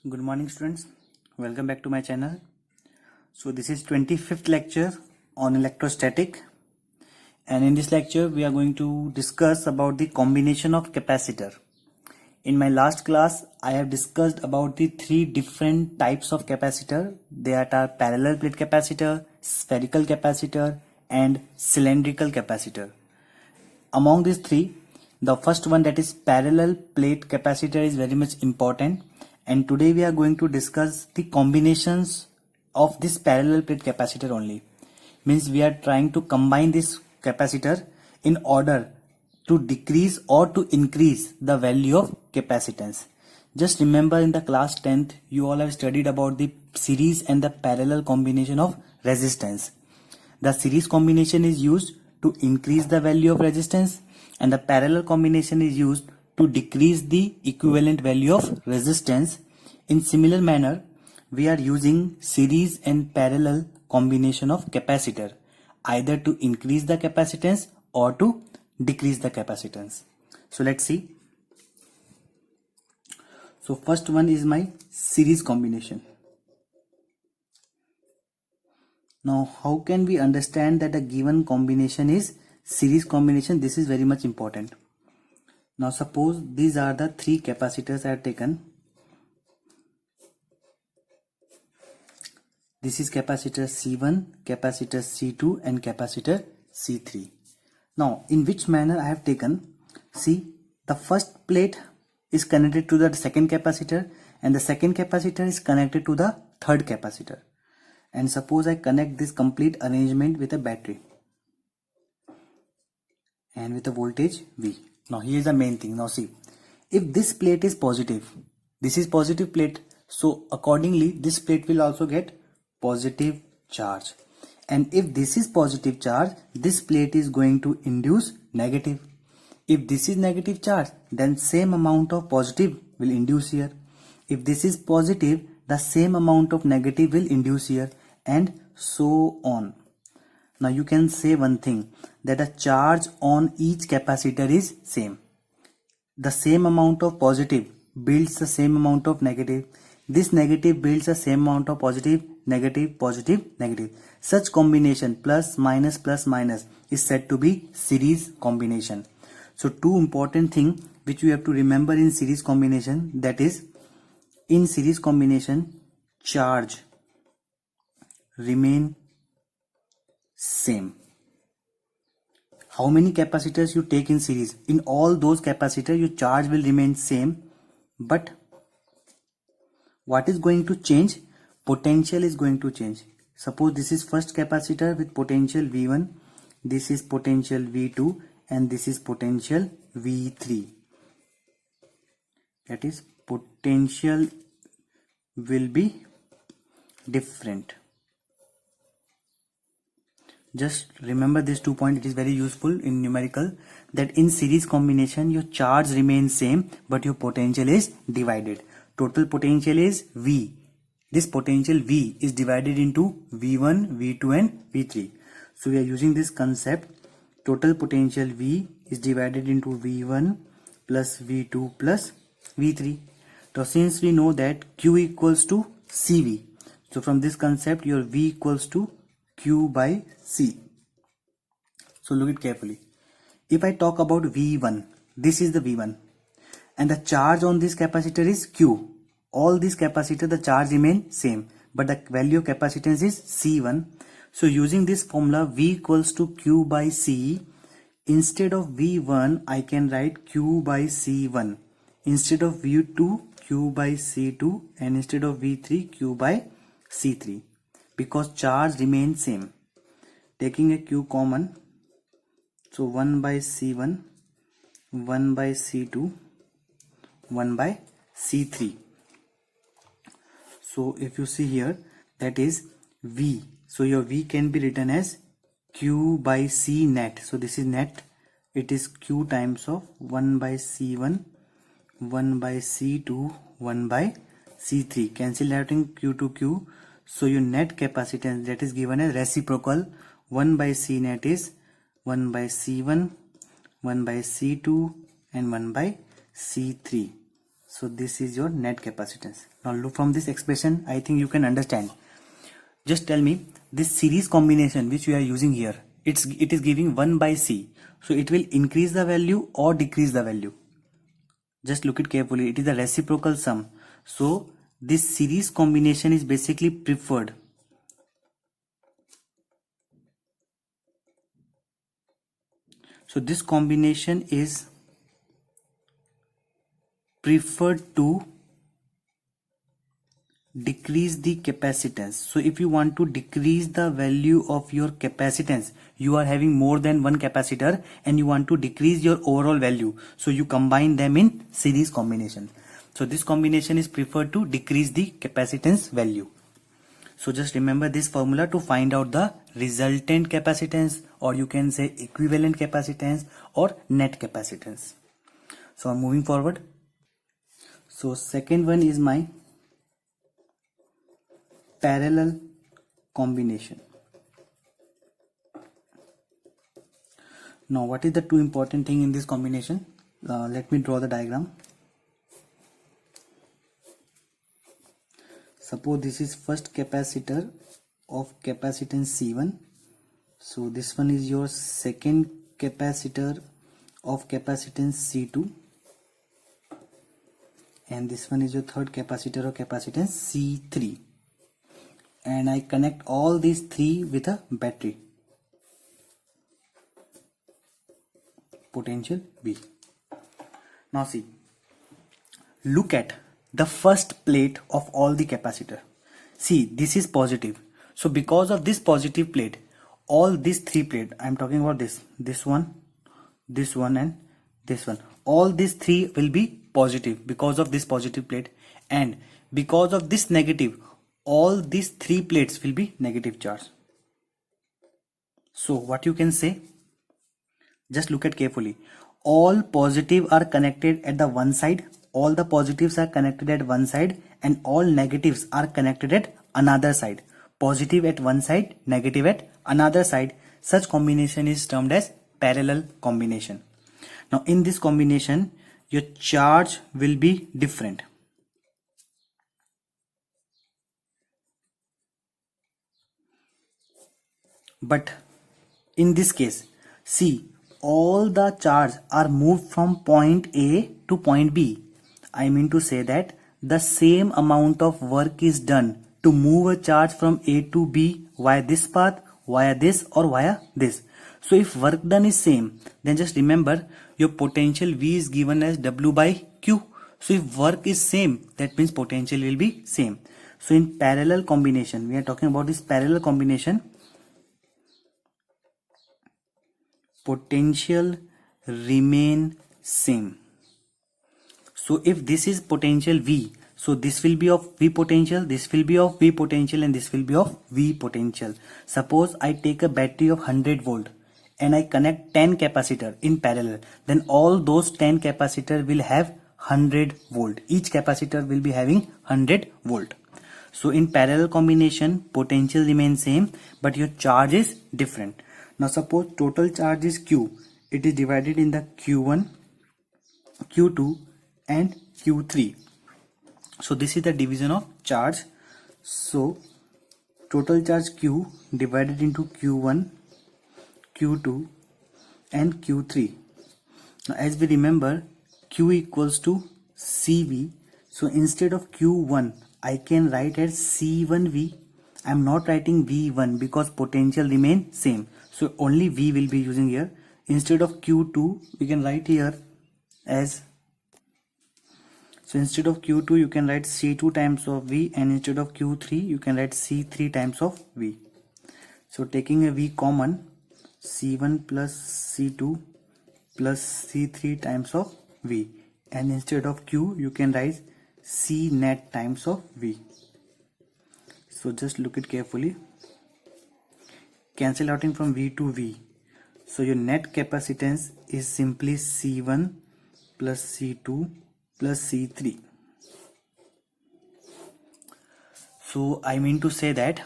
Good morning students, welcome back to my channel. So this is 25th lecture on electrostatic, and in this lecture we are going to discuss about the combination of capacitor. In my last class I have discussed about the three different types of capacitor. They are parallel plate capacitor, spherical capacitor and cylindrical capacitor. Among these three, the first one, that is parallel plate capacitor, is very much important, and today we are going to discuss the combinations of this parallel plate capacitor only. Means we are trying to combine this capacitor in order to decrease or to increase the value of capacitance. Just remember, in the class 10th you all have studied about the series and the parallel combination of resistance. The series combination is used to increase the value of resistance, and the parallel combination is used to decrease the equivalent value of resistance. In similar manner, we are using series and parallel combination of capacitor either to increase the capacitance or to decrease the capacitance. So let's see. So first one is my series combination. Now how can we understand that a given combination is series combination? This is very much important. Now suppose these are the three capacitors I have taken. This is capacitor C1, capacitor C2 and capacitor C3. Now in which manner I have taken? See, the first plate is connected to the second capacitor and the second capacitor is connected to the third capacitor. And suppose I connect this complete arrangement with a battery and with a voltage V. Now here is the main thing. Now see, if this plate is positive, this is positive plate, so accordingly this plate will also get positive charge, and if this is positive charge, this plate is going to induce negative. If this is negative charge, then same amount of positive will induce here. If this is positive, the same amount of negative will induce here, and so on. Now you can say one thing, that the charge on each capacitor is same. The same amount of positive builds the same amount of negative. This negative builds the same amount of positive, negative, positive, negative. Such combination plus minus is said to be series combination. So two important things which you have to remember in series combination, that is, in series combination charge remain same. How many capacitors you take in series, in all those capacitors your charge will remain same, but what is going to change? Potential is going to change. Suppose this is first capacitor with potential V1, this is potential V2 and this is potential V3. That is, potential will be different. Just remember these 2 points. It is very useful in numerical, that in series combination your charge remains same but your potential is divided. Total potential is V. This potential V is divided into V1, V2 and V3. So we are using this concept. Total potential V is divided into V1 plus V2 plus V3. So since we know that Q equals to CV, so from this concept your V equals to Q by C. So look it carefully. If I talk about V1, this is the V1 and the charge on this capacitor is Q. All these capacitors, the charge remain same, but the value of capacitance is C1. So using this formula V equals to Q by C, instead of V1 I can write Q by C1, instead of V2 Q by C2 and instead of V3 Q by C3, because charge remains same. Taking a Q common, so 1 by C1, 1 by C2, 1 by C3. So if you see here, that is V. So your V can be written as Q by C net. So this is net. It is Q times of 1 by C1, 1 by C2, 1 by C3. Cancel out in Q to Q. So your net capacitance, that is given as reciprocal 1 by C net is 1 by C1, 1 by C2 and 1 by C3. So this is your net capacitance. Now look from this expression, I think you can understand. Just tell me, this series combination which we are using here, it is giving 1 by C. So it will increase the value or decrease the value. Just look it carefully. It is a reciprocal sum. So this series combination is basically preferred. So this combination is preferred to decrease the capacitance. So if you want to decrease the value of your capacitance, you are having more than one capacitor and you want to decrease your overall value, so you combine them in series combination. So this combination is preferred to decrease the capacitance value. So just remember this formula to find out the resultant capacitance, or you can say equivalent capacitance or net capacitance. So I'm moving forward. So second one is my parallel combination. Now what is the two important thing in this combination? Let me draw the diagram. Suppose this is first capacitor of capacitance C1. So this one is your second capacitor of capacitance C2. And this one is your third capacitor of capacitance C3. And I connect all these three with a battery. Potential V. Now see, look at the first plate of all the capacitor. See, this is positive. So because of this positive plate, all these three plates, I am talking about this one and this one, all these three will be positive because of this positive plate, and because of this negative, all these three plates will be negative charge. So what you can say, just look at carefully, all positive are connected at the one side, all the positives are connected at one side, and all negatives are connected at another side. Positive at one side, negative at another side. Such combination is termed as parallel combination. Now in this combination, your charge will be different. But in this case, see, all the charge are moved from point A to point B. I mean to say that the same amount of work is done to move a charge from A to B via this path, via this, or via this. So if work done is same, then just remember your potential V is given as W by Q. So if work is same, that means potential will be same. So in parallel combination, we are talking about this parallel combination, potential remain same. So if this is potential V, so this will be of V potential, this will be of V potential, and this will be of V potential. Suppose I take a battery of 100 volt and I connect 10 capacitor in parallel, then all those 10 capacitor will have 100 volt. Each capacitor will be having 100 volt. So in parallel combination, potential remains same, but your charge is different. Now suppose total charge is Q. It is divided in the Q1, Q2 and Q3. So this is the division of charge. So total charge Q divided into Q1, Q2 and Q3. Now as we remember, Q equals to CV. So instead of Q1, I can write as C1V. I am not writing V1 because potential remain same. So only V will be using here. Instead of Q2, we can write here as, so instead of Q2 you can write C2 times of V, and instead of Q3 you can write C3 times of V. So taking a V common, C1 plus C2 plus C3 times of V, and instead of Q you can write C net times of V. So just look it carefully, cancel outing from V to V. So your net capacitance is simply C1 plus C2 plus C3. So I mean to say that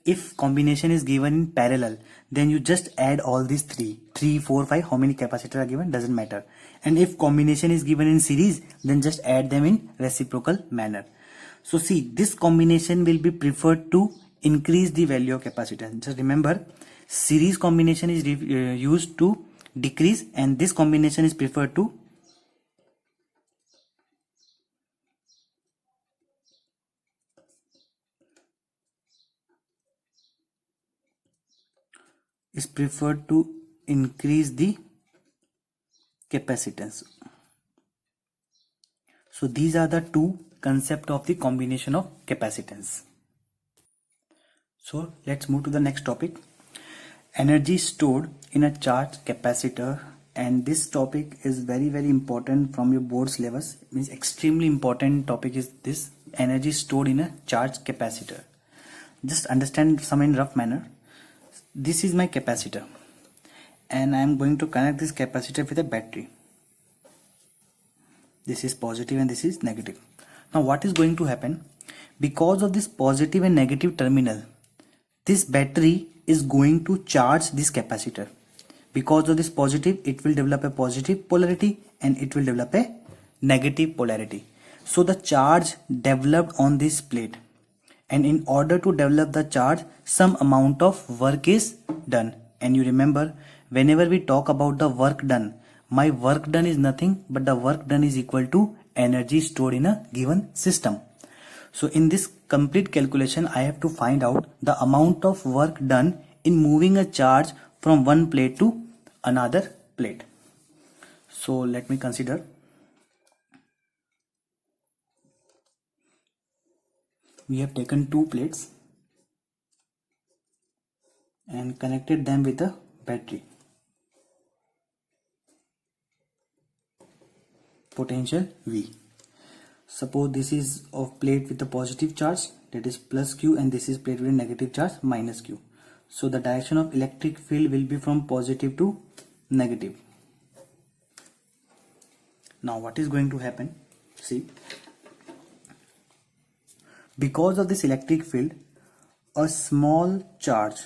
if combination is given in parallel, then you just add all these three 3, 4, 5, how many capacitors are given, doesn't matter. And if combination is given in series, then just add them in reciprocal manner. So see, this combination will be preferred to increase the value of capacitance. Just remember, series combination is used to decrease, and this combination is preferred to increase the capacitance. So these are the two concepts of the combination of capacitance. So let's move to the next topic. Energy stored in a charged capacitor, and this topic is very important from your board syllabus. It means extremely important topic is this, energy stored in a charged capacitor. Just understand some in rough manner. This is my capacitor, and I am going to connect this capacitor with a battery. This is positive and this is negative. Now what is going to happen? Because of this positive and negative terminal, this battery is going to charge this capacitor. Because of this positive, it will develop a positive polarity and it will develop a negative polarity. So the charge developed on this plate, and in order to develop the charge, some amount of work is done. And you remember, whenever we talk about the work done, my work done is nothing but the work done is equal to energy stored in a given system. So in this complete calculation, I have to find out the amount of work done in moving a charge from one plate to another plate. So let me consider. We have taken two plates and connected them with a battery. Potential V. Suppose this is of plate with a positive charge, that is plus Q, and this is plate with a negative charge, minus Q. So the direction of electric field will be from positive to negative. Now what is going to happen? See, because of this electric field, a small charge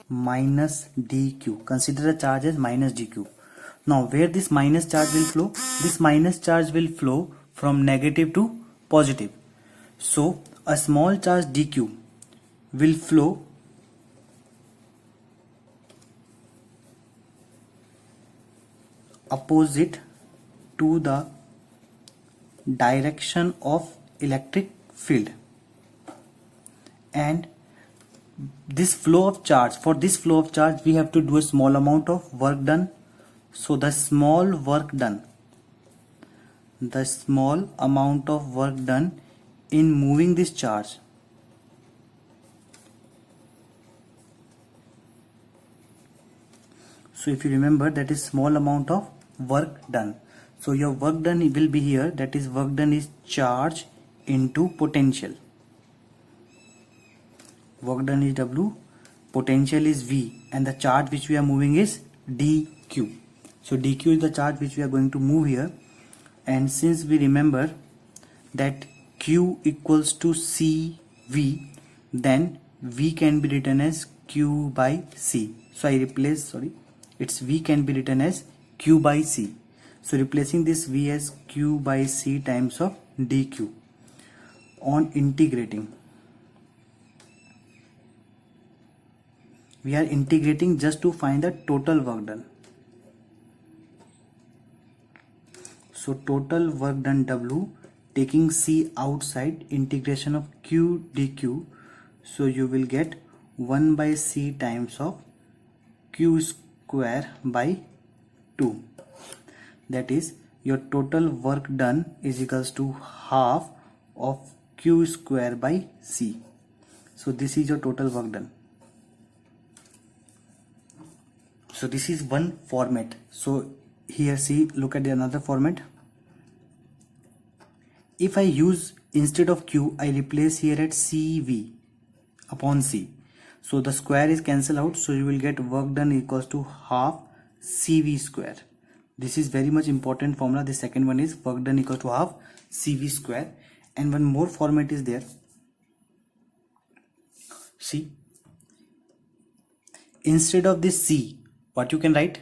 minus dq, consider a charge as minus dq. Now where this minus charge will flow? This minus charge will flow from negative to positive. So a small charge dq will flow opposite to the direction of electric field, and this flow of charge, for this flow of charge we have to do a small amount of work done. So the small amount of work done in moving this charge So if you remember, that is small amount of work done. So your work done will be here, that is work done is charge into potential. Work done is W, potential is V, and the charge which we are moving is dq. So dq is the charge which we are going to move here, and since we remember that q equals to cv, then v can be written as q by c. So I replace, it's v can be written as q by c. So replacing this v as q by c times of dq. On integrating, we are integrating just to find the total work done. So total work done W, taking c outside, integration of q dq. So you will get 1 by c times of q square by 2. That is, your total work done is equals to half of q square by c. So this is your total work done. So this is one format. So here see, look at the another format. If I use, instead of q, I replace here at cv upon c. So the square is cancelled out, so you will get work done equals to half cv square. This is very much important formula. The second one is work done equals to half cv square. And one more format is there. See, instead of this C, what you can write?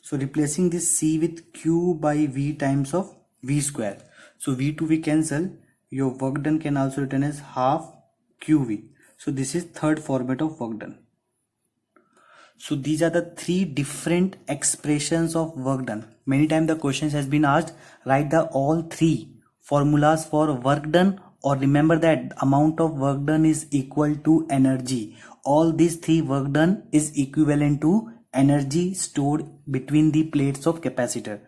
So replacing this C with Q by V times of V square. So V to V cancel. Your work done can also written as half QV. So this is third format of work done. So these are the three different expressions of work done. Many times the questions has been asked, write the all three formulas for work done, or remember that amount of work done is equal to energy. All these three work done is equivalent to energy stored between the plates of capacitor.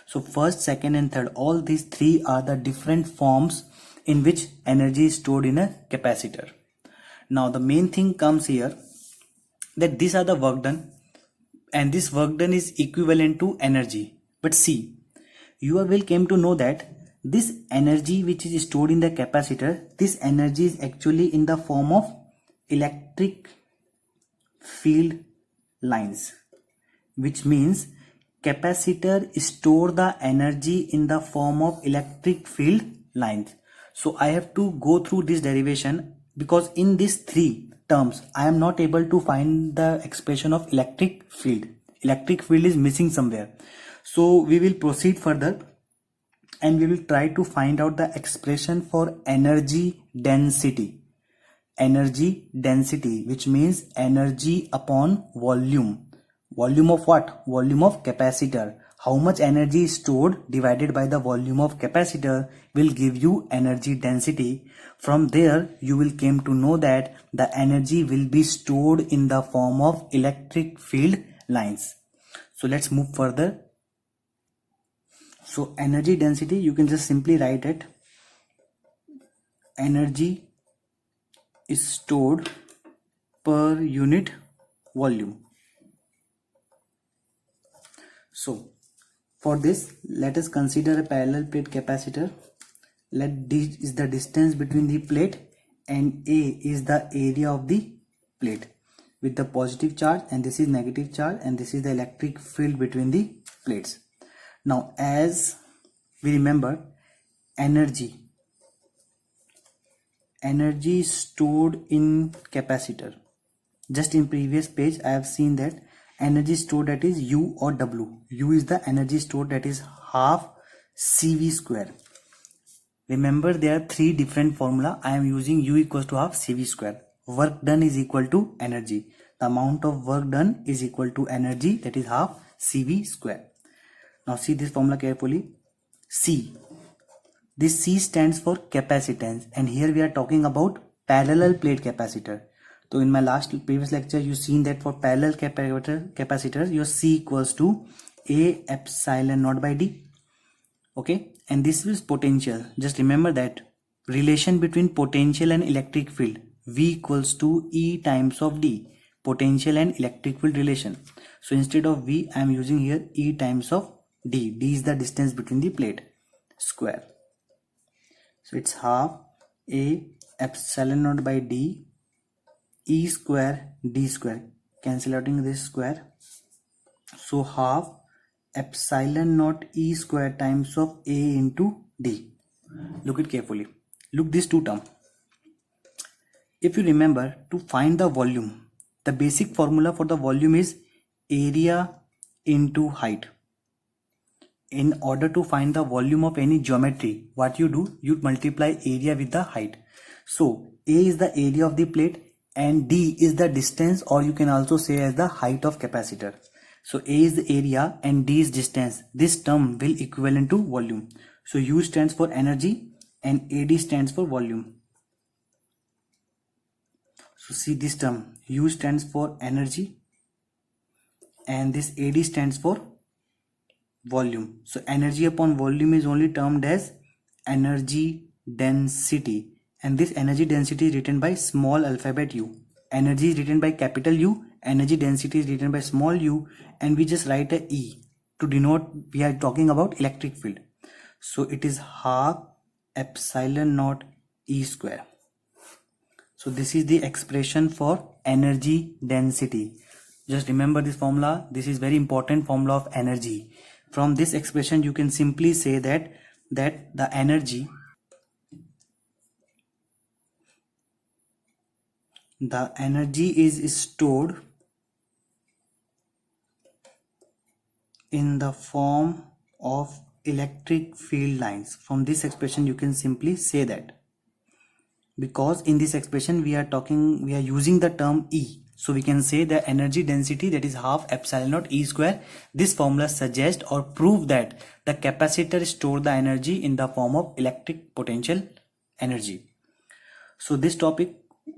So first, second and third, all these three are the different forms in which energy is stored in a capacitor. Now the main thing comes here, that these are the work done and this work done is equivalent to energy. But see, you will came to know that this energy which is stored in the capacitor, this energy is actually in the form of electric field lines, which means capacitor store the energy in the form of electric field lines. So I have to go through this derivation because in these three terms I am not able to find the expression of electric field. Electric field is missing somewhere. So we will proceed further and we will try to find out the expression for energy density. Energy density, which means energy upon volume. Volume of what? Volume of capacitor. How much energy is stored divided by the volume of capacitor will give you energy density. From there you will came to know that the energy will be stored in the form of electric field lines. So let's move further. So energy density, you can just simply write it. Energy is stored per unit volume. So for this, let us consider a parallel plate capacitor. Let D is the distance between the plate and A is the area of the plate with the positive charge, and this is negative charge, and this is the electric field between the plates. Now as we remember, energy stored in capacitor. Just in previous page I have seen that energy stored, that is U or W. U is the energy stored, that is half CV square. Remember there are three different formula. I am using U equals to half CV square. Work done is equal to energy. The amount of work done is equal to energy, that is half CV square. Now see this formula carefully. C. This C stands for capacitance, and here we are talking about parallel plate capacitor. So in my previous lecture you seen that for parallel capacitor your C equals to A epsilon naught by D. Okay, and this is potential. Just remember that relation between potential and electric field, V equals to E times of D. Potential and electric field relation. So instead of V I am using here E times of D. D is the distance between the plate square. So it's half A epsilon naught by D E square D square, cancel out this square. So half epsilon naught E square times of A into D. Look it carefully. Look these two terms. If you remember, to find the volume, the basic formula for the volume is area into height. In order to find the volume of any geometry, what you do, you multiply area with the height. So A is the area of the plate and D is the distance, or you can also say as the height of capacitor. So A is the area and D is distance. This term will equivalent to volume. So U stands for energy and AD stands for volume. So see this term, U stands for energy and this AD stands for volume. So energy upon volume is only termed as energy density, and this energy density is written by small alphabet U. Energy is written by capital U, energy density is written by small u, and we just write a E to denote we are talking about electric field. So it is half epsilon naught E square. So this is the expression for energy density. Just remember this formula. This is very important formula of energy. From this expression you can simply say that the energy is stored in the form of electric field lines. From this expression you can simply say that, because in this expression we are using the term E, so we can say the energy density, that is half epsilon naught E square. This formula suggests or prove that the capacitor store the energy in the form of electric potential energy. So this topic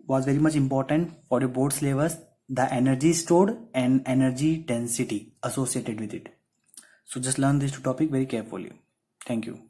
was very much important for your board syllabus, the energy stored and energy density associated with it. So just learn these two topics very carefully. Thank you.